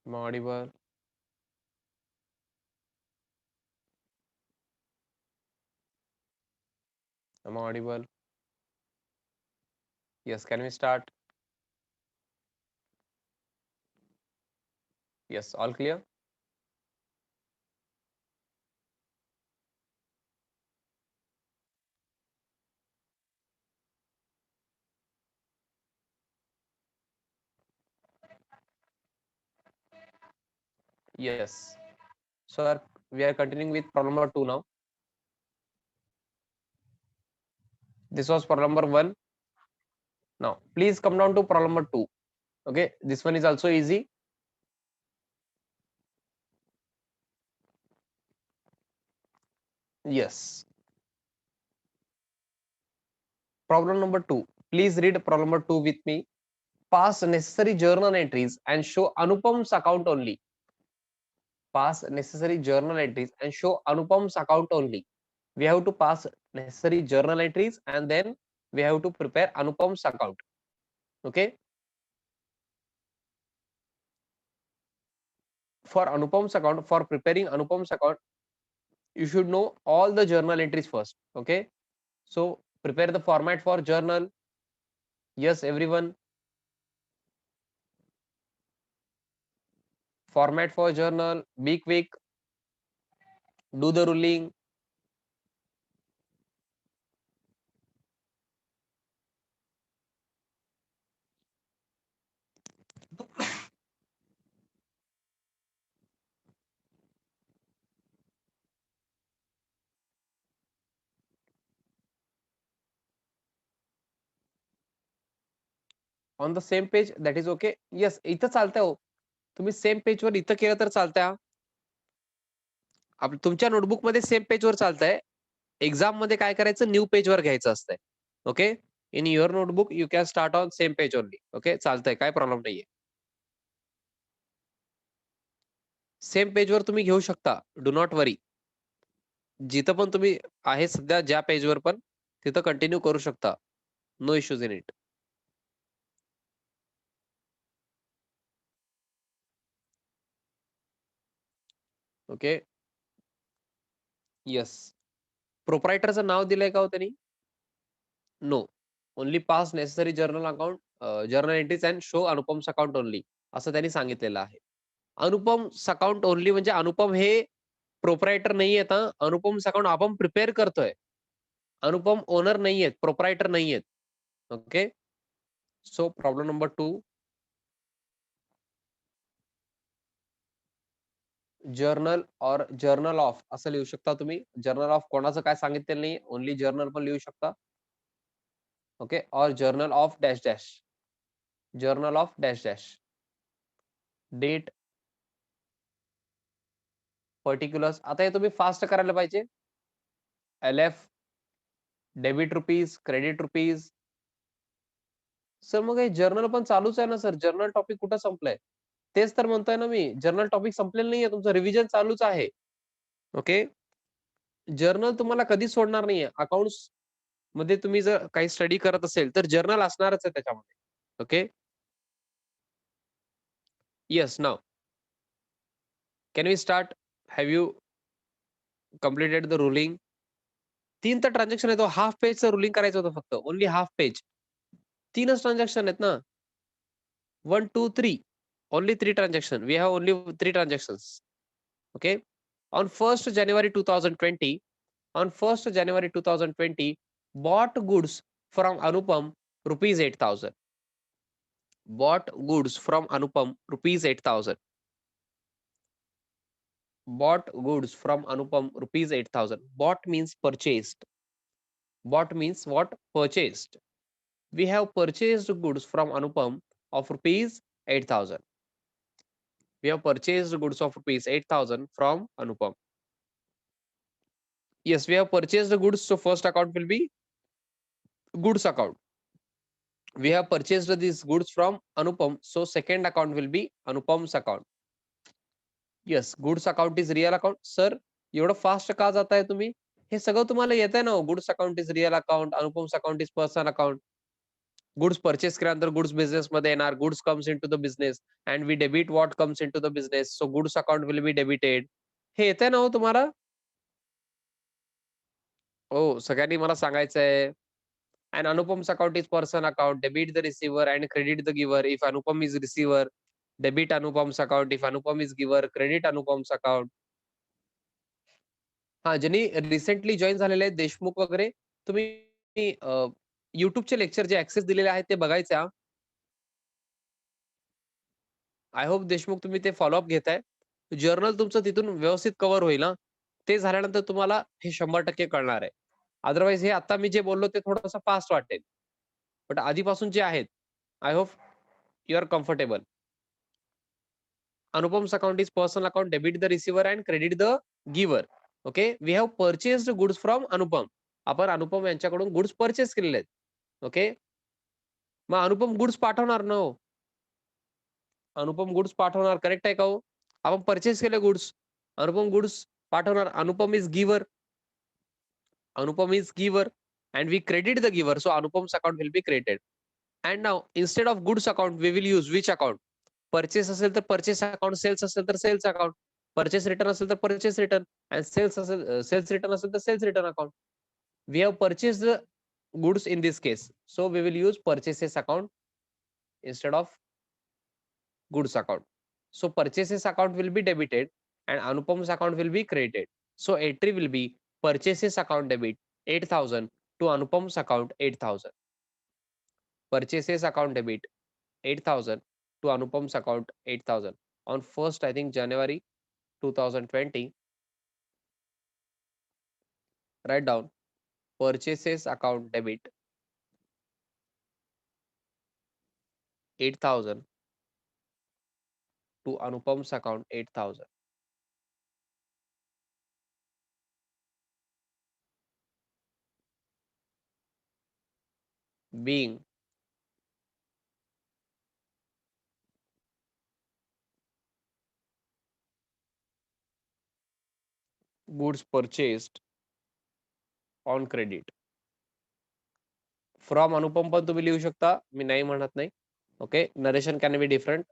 Am I audible? Am I audible? Yes, can we start? Yes, all clear? Yes. So we are continuing with problem number 2 now. This was problem number 1. Now, please come down to problem number 2. Okay, this one is also easy. Yes. Problem number 2. Please read problem number 2 with me. Pass necessary journal entries and show Anupam's account only. Pass necessary journal entries and show Anupam's account only. We have to pass necessary journal entries and then we have to prepare Anupam's account. Okay. For Anupam's account, for preparing Anupam's account, you should know all the journal entries first. Okay. So prepare the format for journal. Yes, everyone. Format for journal. Be quick. Do the ruling. On the same page, that is okay. Yes, इथं चालतंय हो. तुम्ही same page वर इथं केलं तर चालतंय. तुमच्या notebook मध्ये सेम पेज वर चालतंय. एक्झाम मध्ये काय करायचं, न्यू पेज वर घ्यायचं असतंय. Okay. In your notebook you can start on same page only. Okay, चालतंय, काय प्रॉब्लेम नाहीये. सेम पेज वर तुम्ही घेऊ शकता. Do not worry. जिथं पण तुम्ही आहे सध्या ज्या पेजवर पण तिथं कंटिन्यू करू शकता. No issues in it. Okay. Yes. प्रोप्रायटरचं नाव दिलंय का हो त्यांनी? No. Only pass necessary journal account, journal entries and show Anupam's account only, असं त्यांनी सांगितलेलं आहे. अनुपम्स अकाउंट ओनली म्हणजे अनुपम हे प्रोप्रायटर नाही आहेत. अनुपम्स अकाउंट आपण प्रिपेअर करतोय. अनुपम ओनर नाही आहेत, प्रोप्रायटर नाही आहेत. ओके. सो प्रॉब्लेम नंबर 2. जर्नल और जर्नल ऑफ असं लिहू शकता तुम्ही. जर्नल ऑफ कोणाचं काय सांगितलेलं नाही, ओनली जर्नल पण लिहू शकता. ओके. और journal of dash dash. Journal of dash dash. Date, particulars. आता हे तुम्ही फास्ट करायला पाहिजे. LF, debit rupees, credit rupees. Sir मग हे जर्नल पण चालूच आहे ना सर. जर्नल टॉपिक कुठं संपलंय? तेच तर म्हणतोय ना मी. जर्नल टॉपिक संपलेलं नाहीये, तुमचं रिव्हिजन चालूच आहे. ओके. जर्नल तुम्हाला कधी सोडणार नाहीये. अकाउंट्स मध्ये तुम्ही जर काही स्टडी करत असेल तर जर्नल असणारच आहे त्याच्यामध्ये. Okay. Yes. Now can we start? Have you completed the ruling? 3 तर ट्रान्झॅक्शन आहेत. हाफ पेजचं रुलिंग करायचं होतं फक्त. Only half page. 3च ट्रान्झॅक्शन आहेत ना. 1, 2, 3. Only 3 transactions. We have only 3 transactions. Okay. On 1st January 2020, on 1st January 2020, bought goods from Anupam rupees 8,000. Bought goods from Anupam rupees 8,000. Bought goods from Anupam rupees 8,000. Bought means purchased. Bought means what? Purchased. We have purchased goods from Anupam of rupees 8,000. We have purchased goods of rupees 8,000 from Anupam. Yes, we have purchased the goods. So first account will be goods account. We have purchased these goods from Anupam. So second account will be Anupam's account. Yes, goods account is real account. Sir, एवढं fast का जाताय तुम्ही? हे सगळं तुम्हाला येत आहे ना. Goods account is real account, Anupam's account is personal account. Goods purchase केल्यानंतर गुड्स बिझनेस मध्ये येणार, goods comes into the business and we debit what comes into the business, so goods account will be debited. हे येतंय ना हो तुम्हाला? हो, सगळ्यांनी मला सांगायचंय. And Anupam's account is person account, debit the receiver and credit the giver. If Anupam is receiver, debit Anupam's account. If Anupam is giver, credit Anupam's account. हा, ज्यांनी रिसेंटली जॉईन झालेले आहेत देशमुख वगैरे, तुम्ही युट्यूबचे लेक्चर जे ऍक्सेस दिलेले आहेत ते बघायचे. आय होप देशमुख तुम्ही ते फॉलोअप घेताय. जर्नल तुमचं तिथून व्यवस्थित कव्हर होईल ना. ते झाल्यानंतर तुम्हाला हे 100% कळणार आहे. अदरवाईज हे आता मी जे बोललो ते थोडंसं फास्ट वाटेल. बट आधीपासून जे आहेत, I hope you are comfortable. Anupam's account is personal account, debit the receiver and credit the giver. Okay, we have purchased goods from Anupam. आपण अनुपम यांच्याकडून गुड्स परचेस केलेले आहेत. ओके, मग अनुपम गुड्स पाठवणार ना हो. अनुपम गुड्स पाठवणार, करेक्ट आहे का हो? आपण परचेस केले गुड्स, अनुपम गुड्स पाठवणार. Anupam is giver, Anupam is giver and we credit the giver, so Anupam's account will be created. And now instead of goods account we will use which account? Purchase असेल तर purchase account, sales असेल तर sales account, purchase return असेल तर purchase return, and sales असेल, sales return असेल तर sales return account. We have purchase the goods in this case, so we will use purchases account instead of goods account. So purchases account will be debited and Anupam's account will be credited. So entry will be purchases account debit 8,000 to Anupam's account 8,000. Purchases account debit 8,000 to Anupam's account 8,000 on 1st, I think, January 2020. Write down purchases account debit 8,000 to Anupam's account 8,000. Being goods purchased on credit. From Anupam पण तुम्ही लिहू शकता, मी नाही म्हणत नाही. Okay, narration can be different.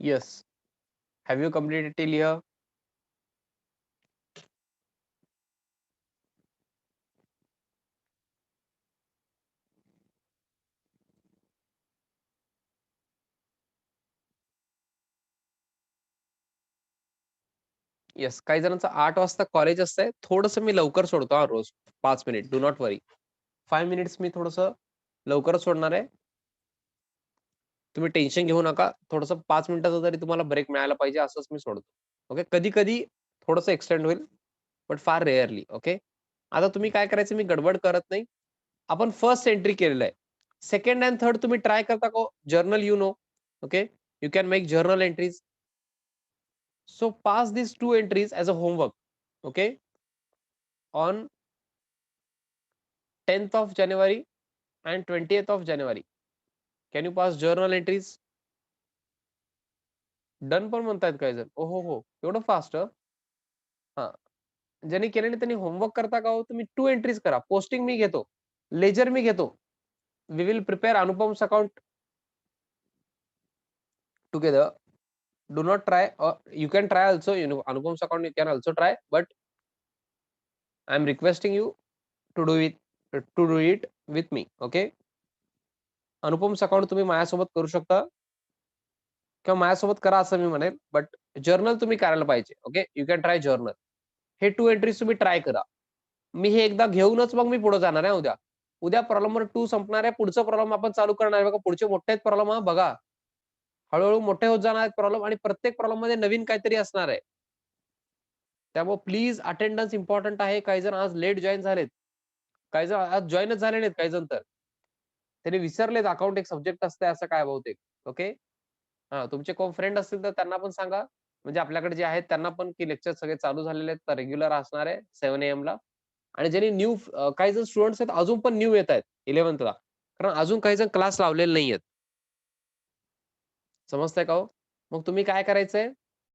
Yes. Have you completed till here? Yes, काही जणांचं 8 वाजता कॉलेज असतंय. थोडंसं मी लवकर सोडतो हा रोज, 5 minute. Do not worry. 5 minutes मी थोडंसं लवकरच सोडणार आहे. तुम्ही टेन्शन घेऊ नका. थोडंसं 5 मिनिटाचा जरी तुम्हाला ब्रेक मिळायला पाहिजे असंच मी सोडतो. ओके, कधी कधी थोडंसं एक्सटेंड होईल, बट फार रेअरली. ओके, आता तुम्ही काय करायचं, मी गडबड करत नाही. आपण फर्स्ट एंट्री केलेलं आहे. सेकंड अँड थर्ड तुम्ही ट्राय करता का journal? You know, okay, you can make journal entries. So pass these 2 entries as a homework, okay, on 10th of January and 20th of January. Can you pass journal entries? Done पण म्हणतायत काही जण. ओ हो हो, एवढं fast? हा, ज्यांनी केले नाही त्यांनी होमवर्क करता का हो? तुम्ही 2 एंट्रीज करा. पोस्टिंग मी घेतो, लेजर मी घेतो. We will prepare Anupam's account together. Do not try, you can try also, you know, Anupam's account you can also try, but I am requesting you to do it with me. Okay, Anupam's account तुम्ही माझ्यासोबत करू शकता किंवा माझ्यासोबत करा असं मी म्हणेन, but journal तुम्ही करायला पाहिजे. Okay, you can try journal. हे 2 एंट्रीज तुम्ही ट्राय करा. मी हे एकदा घेऊनच मग मी पुढे जाणार आहे. उद्या प्रॉब्लेम नंबर 2 संपणार आहे. पुढचा प्रॉब्लेम आपण चालू करणार आहे. बघा, पुढचे मोठे प्रॉब्लेम बघा. हळूहळू मोठे होत जाणार आहेत प्रॉब्लेम आणि प्रत्येक प्रॉब्लेम मध्ये नवीन काहीतरी असणार आहे. त्यामुळे प्लीज अटेंडन्स इम्पॉर्टंट आहे. काही जण आज लेट जॉइन झालेत. काही जण आज जॉइनच झाले नाहीत काही जण तर. त्यांनी विसरलेत अकाउंट एक सब्जेक्ट असतंय असं काय बहुतेक. ओके. हां, तुमचे कोण फ्रेंड असतील तर त्यांना पण सांगा. म्हणजे आपल्याकडे जे आहेत त्यांना पण की लेक्चर सगळे चालू झालेले आहेत. रेग्युलर असणार आहे 7 AM ला. आणि ज्यांनी काही जण स्टुडंट्स आहेत अजून पण न्यू येतायत 11th ला. कारण अजून काही जण क्लास लावलेले नाहीयेत. समजतंय का हो? मग तुम्ही काय करायचंय?